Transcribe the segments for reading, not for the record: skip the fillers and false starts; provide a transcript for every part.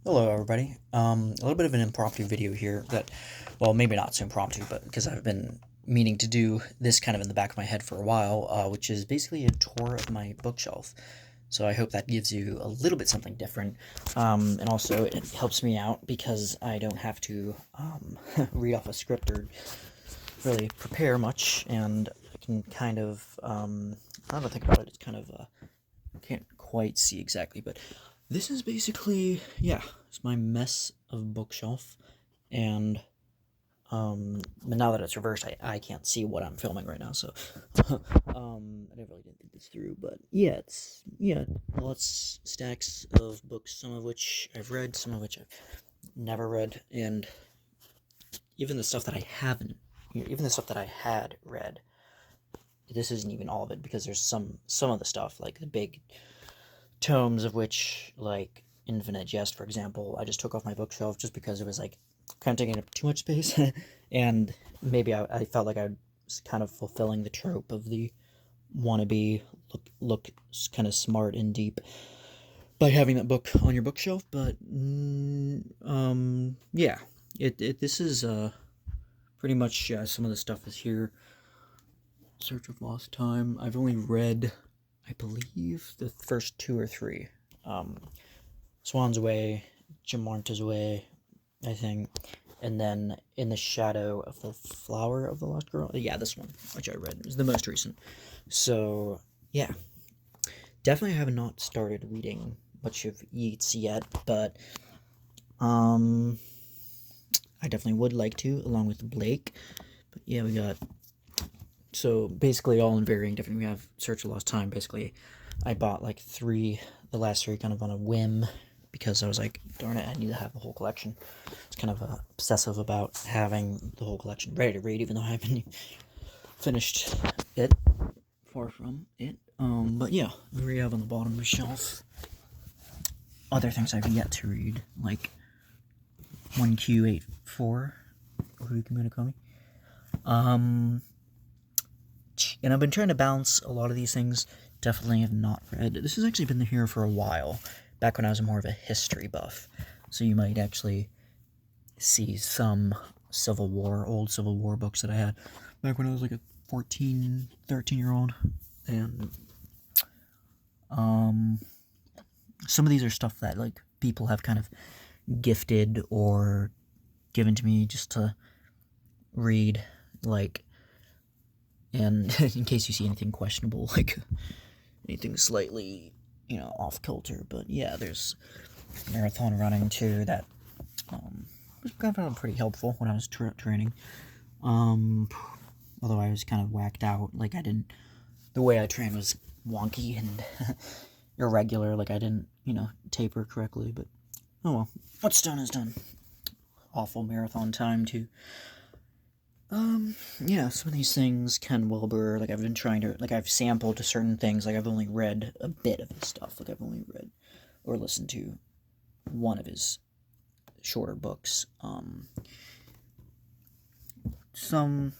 Hello, everybody. A little bit of an impromptu video here that, well, maybe not so impromptu, but because I've been meaning to do this kind of in the back of my head for a while, which is basically a tour of my bookshelf. So I hope that gives you a little bit something different. And also it helps me out because I don't have to read off a script or really prepare much, and I can kind of, now that I think about it, it's kind of, I can't quite see exactly, but this is basically, yeah, it's my mess of bookshelf, and, but now that it's reversed, I can't see what I'm filming right now, so, I never really did think this through, but yeah, lots, stacks of books, some of which I've read, some of which I've never read, and even the stuff that I haven't, even the stuff that I had read, this isn't even all of it, because there's some of the stuff, like the big tomes of which, like Infinite Jest, for example, I just took off my bookshelf just because it was like kind of taking up too much space, and maybe I felt like I was kind of fulfilling the trope of the wannabe look kind of smart and deep by having that book on your bookshelf. But yeah, it this is pretty much, yeah, some of the stuff is here. Search of Lost Time. I've only read, I believe, the first two or three. Um, Swan's Way, Jim Martin's Way, I think, and then In the Shadow of the Flower of the Lost Girl. Yeah, this one, which I read, is the most recent. So, yeah, definitely have not started reading much of Yeats yet, but I definitely would like to, along with Blake. But yeah, we got, so basically all in varying different. We have Search of Lost Time. Basically, I bought like the last three, kind of on a whim, because I was like, darn it, I need to have the whole collection. It's kind of obsessive about having the whole collection ready to read, even though I haven't finished it. Far from it. But yeah, we have on the bottom of the shelf other things I've yet to read, like 1Q84, Haruki Murakami. And I've been trying to balance a lot of these things. Definitely have not read. This has actually been here for a while, back when I was more of a history buff. So you might actually see some old Civil War books that I had back when I was like a 14, 13-year-old. And some of these are stuff that like people have kind of gifted or given to me just to read, like, and in case you see anything questionable, like anything slightly, off kilter. But yeah, there's marathon running too that was kind of pretty helpful when I was training. Although I was kind of whacked out, like the way I trained was wonky and irregular, like I didn't, taper correctly. But oh well, what's done is done. Awful marathon time too. Yeah, some of these things, Ken Wilber, like I've been trying to, like I've sampled certain things, like I've only read a bit of his stuff, like I've only read or listened to one of his shorter books. Some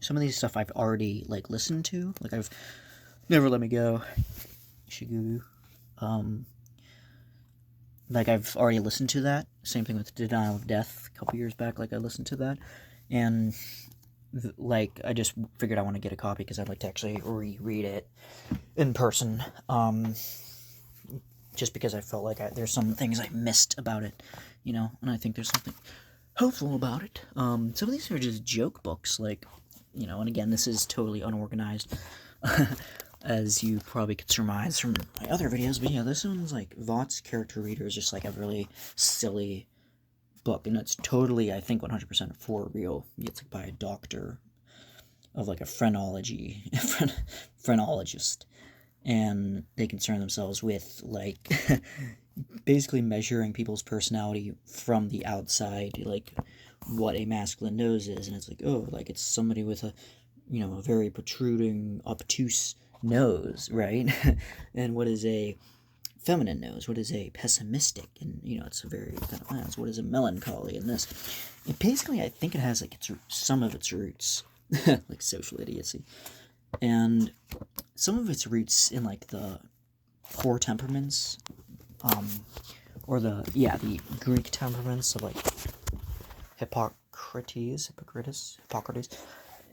of these stuff I've already, like, listened to, like I've Never Let Me Go, Shiguru, like I've already listened to that. Same thing with Denial of Death a couple years back, like I listened to that, and like I just figured I want to get a copy because I'd like to actually reread it in person. Just because I felt like there's some things I missed about it, and I think there's something hopeful about it. Some of these are just joke books, like, and again, this is totally unorganized, as you probably could surmise from my other videos, but yeah, this one's like Vought's Character Reader is just like a really silly book, and it's totally, I think, 100% for real. It's like by a doctor of like a phrenologist, and they concern themselves with like basically measuring people's personality from the outside, like what a masculine nose is, and it's like, oh, like it's somebody with a a very protruding, obtuse nose, right? And what is a feminine nose? What is a pessimistic? And it's a very kind of, what is a melancholy in this? And basically, I think it has like some of its roots, like social idiocy, and some of its roots in like the poor temperaments, or the Greek temperaments of like Hippocrates,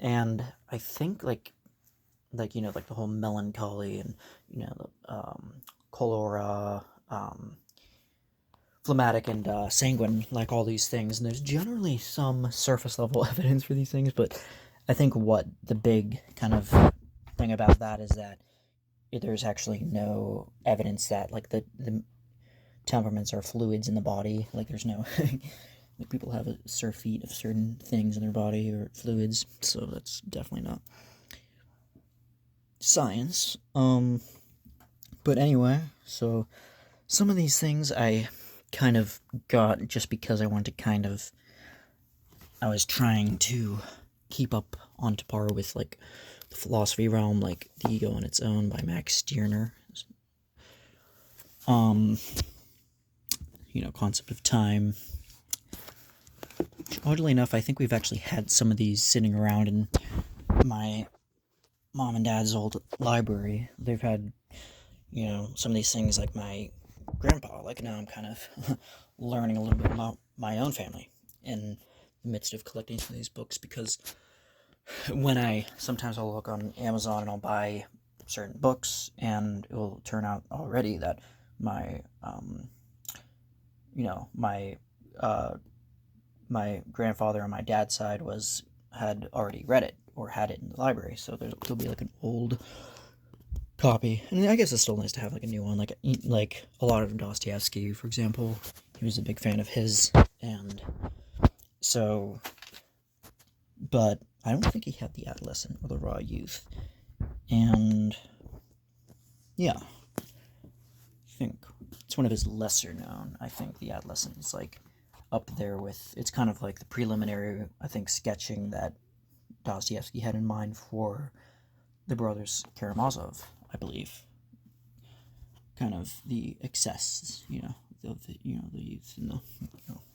and I think like like the whole melancholy and the cholera, phlegmatic and sanguine, like all these things. And there's generally some surface level evidence for these things, but I think what the big kind of thing about that is that there's actually no evidence that like the temperaments are fluids in the body. Like there's no like people have a surfeit of certain things in their body or fluids, so that's definitely not science. But anyway, so some of these things I kind of got just because I wanted to I was trying to keep up onto par with like the philosophy realm, like The Ego on Its Own by Max Stirner. Concept of time. Oddly enough, I think we've actually had some of these sitting around in my mom and dad's old library. They've had, some of these things like my grandpa. Like now I'm kind of learning a little bit about my own family in the midst of collecting some of these books, because sometimes I'll look on Amazon and I'll buy certain books, and it will turn out already that my my grandfather on my dad's side had already read it or had it in the library, so there'll be like an old copy, and I guess it's still nice to have like a new one, like a lot of Dostoevsky, for example. He was a big fan of his, and so, but I don't think he had The Adolescent or The Raw Youth, and yeah, I think it's one of his lesser known. I think The Adolescent is like up there with, it's kind of like the preliminary, I think, sketching that Dostoevsky had in mind for the brothers Karamazov, I believe. Kind of the excess, of the youth and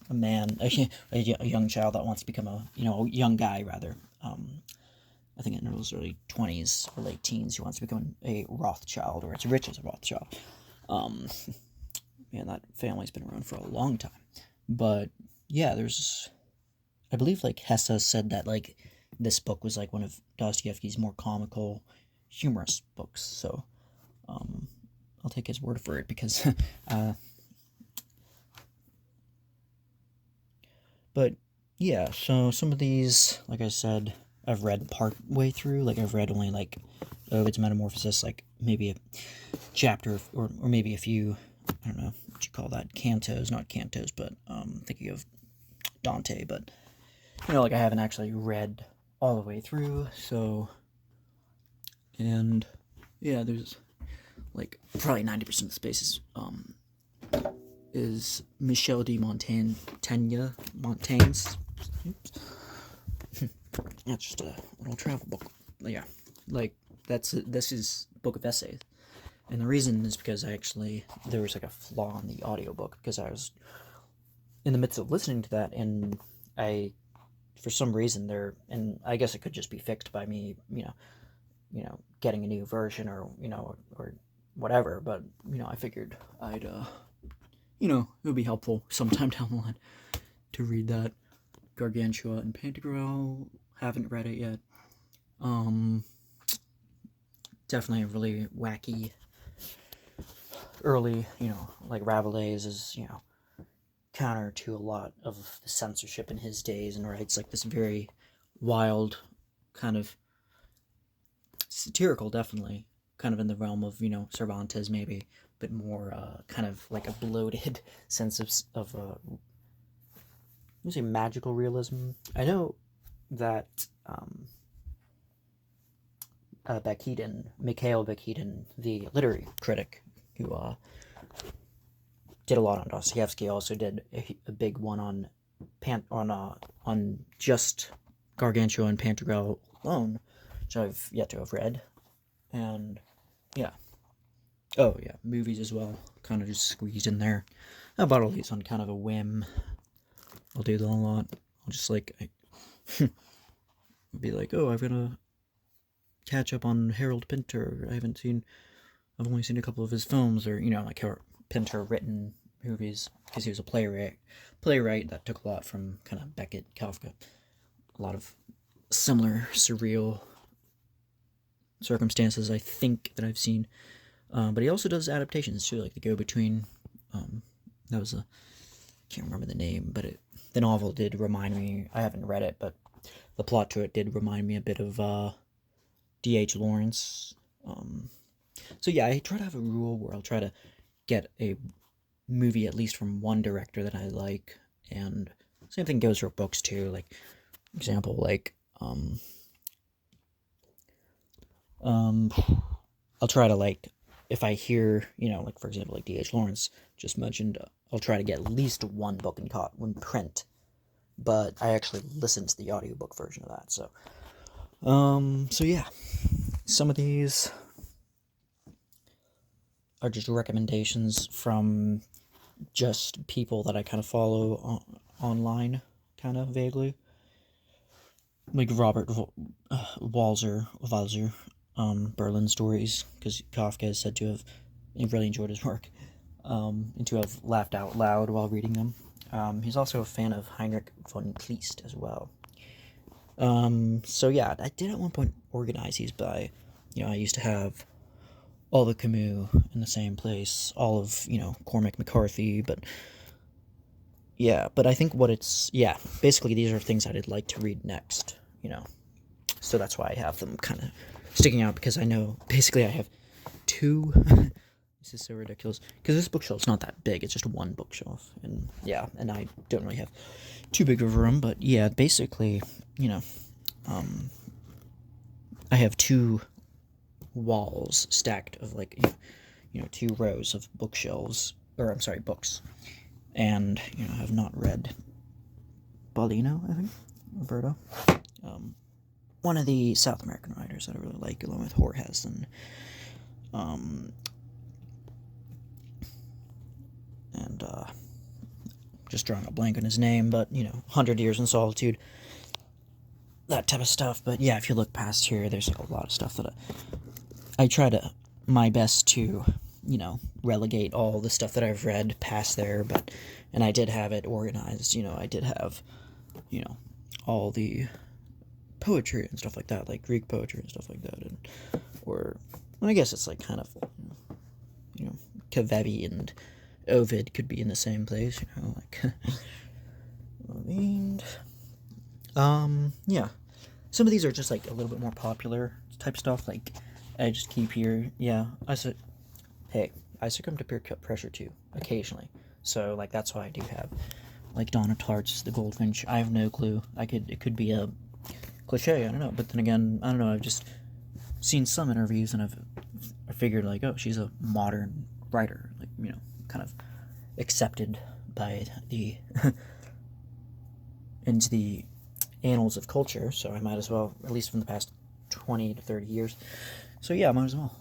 a man, a young child that wants to become a young guy rather. I think in his early 20s or late teens, he wants to become a Rothschild, or as rich as a Rothschild. Man, that family's been around for a long time. But yeah, I believe like Hesse said that like this book was like one of Dostoevsky's more comical, humorous books. So I'll take his word for it, because but yeah, so some of these, like I said, I've read part way through. Like I've read only like Ovid's Metamorphosis, like maybe a chapter or maybe a few, I don't know what you call that, cantos, not cantos, but thinking of Dante, but like I haven't actually read all the way through. So, and yeah, there's like probably 90% of the space is Michel de Montaigne's. That's just a little travel book. Yeah, like this is a book of essays, and the reason is because there was like a flaw in the audiobook, because I was in the midst of listening to that, and for some reason and I guess it could just be fixed by me, getting a new version, or or whatever, but I figured I'd it would be helpful sometime down the line to read that. Gargantua and Pantagruel, haven't read it yet. Definitely a really wacky early, like Rabelais is, counter to a lot of the censorship in his days, and writes like this very wild, kind of satirical, definitely, kind of in the realm of, Cervantes maybe, but more kind of like a bloated sense of you say magical realism. I know that Mikhail Bakhtin, the literary critic, who did a lot on Dostoevsky, also did a big one on just Gargantua and Pantagruel alone, which I've yet to have read. And yeah, oh yeah, movies as well, kind of just squeezed in there. I bought all these on kind of a whim. I'll do that a lot. I'll just be like, oh, I'm gonna catch up on Harold Pinter. I've only seen a couple of his films, or like Harold Pinter written movies because he was a playwright that took a lot from kind of Beckett, Kafka, a lot of similar surreal circumstances I think that I've seen. But he also does adaptations too, like The Go-Between. That was a can't remember the name, but the novel did remind me. I haven't read it, but the plot to it did remind me a bit of D.H. Lawrence. So yeah, I try to have a rule where I'll try to get a movie at least from one director that I like, and same thing goes for books too. Like example, like I'll try to like if I hear like for example like D.H. Lawrence just mentioned, I'll try to get at least one book in print, but I actually listened to the audiobook version of that. So yeah, some of these are just recommendations from just people that I kind of follow online, kind of vaguely. Like Robert Walser, Berlin Stories, because Kafka is said to have really enjoyed his work, and to have laughed out loud while reading them. He's also a fan of Heinrich von Kleist as well. So yeah, I did at one point organize these by, I used to have all the Camus in the same place, all of, Cormac McCarthy, but yeah, but I think basically these are things I'd like to read next, so that's why I have them kind of sticking out, because I know, basically I have two, this is so ridiculous, because this bookshelf's not that big, it's just one bookshelf, and yeah, and I don't really have too big of a room, but yeah, basically, I have two walls stacked of like, two rows of bookshelves, or I'm sorry, books, and, I have not read Paulino, I think, Roberto, one of the South American writers that I really like, along with Borges, and just drawing a blank on his name, but, 100 Years in Solitude, that type of stuff. But yeah, if you look past here, there's like a lot of stuff that I try to my best to, relegate all the stuff that I've read past there, and I did have it organized, I did have, all the poetry and stuff like that, like Greek poetry and stuff like that, and I guess it's like kind of, Kavevi and Ovid could be in the same place, like, yeah, some of these are just like a little bit more popular type stuff, like, I just keep here, yeah, I succumb to peer pressure too, occasionally, so, like, that's why I do have, like, Donna Tartt's The Goldfinch. I have no clue, it could be a cliche, I don't know, but then again, I don't know, I've just seen some interviews, and I figured, like, oh, she's a modern writer, like, kind of accepted by the, into the annals of culture, so I might as well, at least from the past 20 to 30 years, so yeah, I might as well.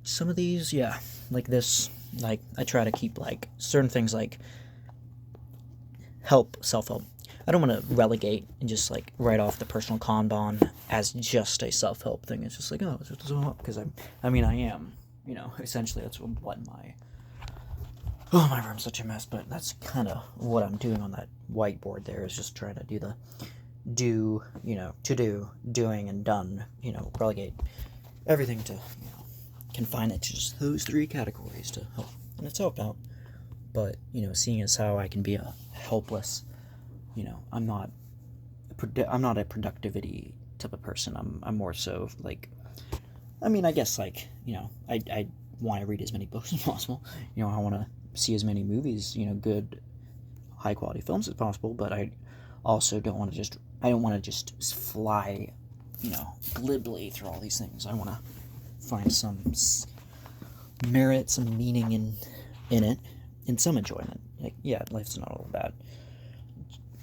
Some of these, yeah, like this, like, I try to keep, like, certain things, like, self-help. I don't want to relegate and just, like, write off the personal Kanban as just a self-help thing. It's just like, oh, it's just self-help, because I am, essentially that's what my room's such a mess, but that's kind of what I'm doing on that whiteboard there, is just trying to do doing, and done, relegate everything to, confine it to just those three categories to help, and it's helped out. But seeing as how I can be a helpless, I'm not a productivity type of person. I'm more so like, I guess, like, I want to read as many books as possible. I want to see as many movies, good, high quality films as possible. But I also don't want to just fly, glibly through all these things. I want to find some merit, some meaning in it, and some enjoyment. Like, yeah, life's not all about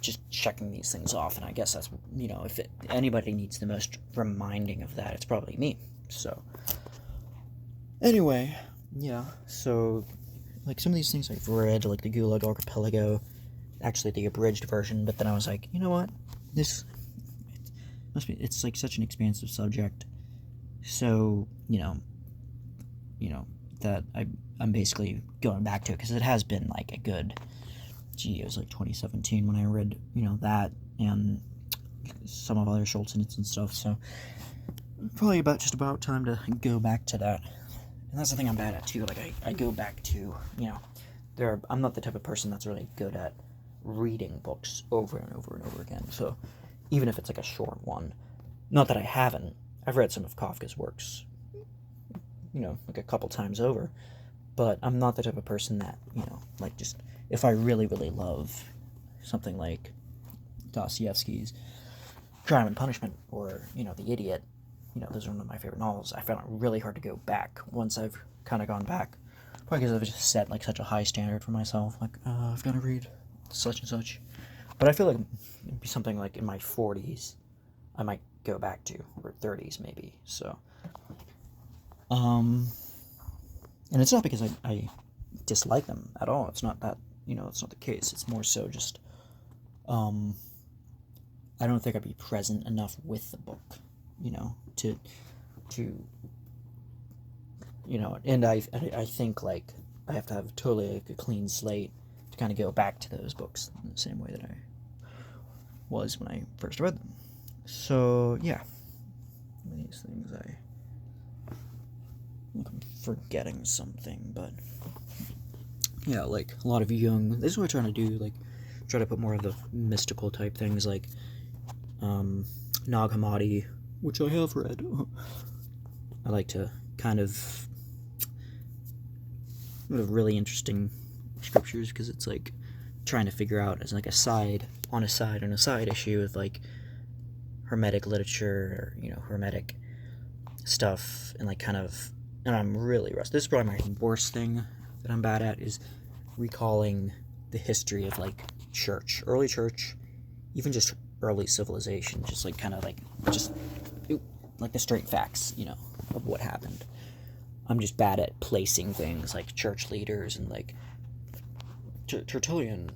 just checking these things off, and I guess that's, if anybody needs the most reminding of that, it's probably me. So anyway, yeah, so, like, some of these things I've read, like the Gulag Archipelago, actually the abridged version, but then I was like, you know what, it's like such an expansive subject, So, that I'm basically going back to it because it has been like a good, it was like 2017 when I read, that and some of other Schultz and stuff. So probably just about time to go back to that. And that's the thing I'm bad at too. Like I go back to, I'm not the type of person that's really good at reading books over and over and over again. So even if it's like a short one, not that I haven't, I've read some of Kafka's works, like a couple times over, but I'm not the type of person that, like just, if I really, really love something like Dostoevsky's Crime and Punishment or, The Idiot, those are one of my favorite novels. I found it really hard to go back once I've kind of gone back. Probably because I've just set like such a high standard for myself. Like, I've got to read such and such. But I feel like it'd be something like in my 40s I might go back to, or 30s maybe. So, and it's not because I dislike them at all. It's not that, it's not the case. It's more so just, I don't think I'd be present enough with the book, to and I think like I have to have totally like a clean slate to kind of go back to those books in the same way that I was when I first read them. So yeah, these things I'm forgetting something, but yeah, like a lot of Jung. This is what I'm trying to do, like try to put more of the mystical type things, like Nag Hammadi, which I have read. I like to kind of really interesting scriptures because it's like trying to figure out as like a side issue with like Hermetic literature or Hermetic stuff, and like kind of, and I'm really rusty. This is probably my worst thing that I'm bad at, is recalling the history of like early church, even just early civilization, just like kind of like just like the straight facts, of what happened. I'm just bad at placing things like church leaders and like Tertullian,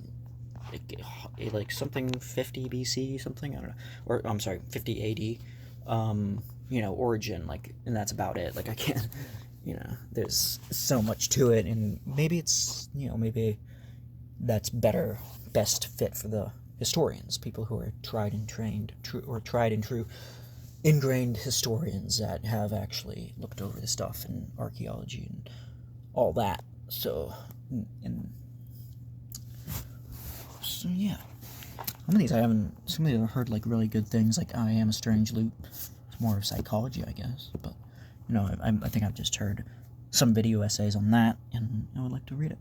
like something 50 BC, something, I don't know, or I'm sorry, 50 AD, origin, like, and that's about it. Like I can't, there's so much to it, and maybe it's, maybe that's best fit for the historians, people who are tried and true ingrained historians that have actually looked over the stuff in archaeology and all that. So yeah, some of these I've heard like really good things, like I Am a Strange Loop. It's more of psychology, I guess, but I think I've just heard some video essays on that, and I would like to read it,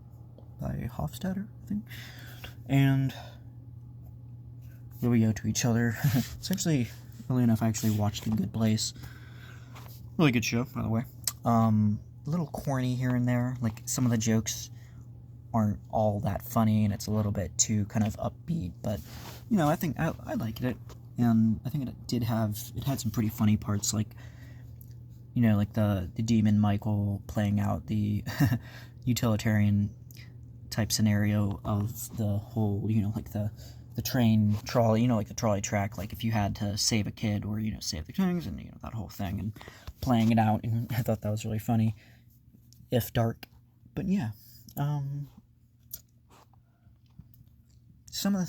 by Hofstadter, I think. And here we go to each other. It's actually, really enough, I actually watched The Good Place. Really good show, by the way. A little corny here and there. Like, some of the jokes aren't all that funny, and it's a little bit too kind of upbeat. But, I think I liked it. And I think it had some pretty funny parts, like, like the demon Michael playing out the utilitarian type scenario of the whole, like the train trolley, like the trolley track, like if you had to save a kid or, save the kings, and, that whole thing, and playing it out, and I thought that was really funny, if dark. But yeah, some of the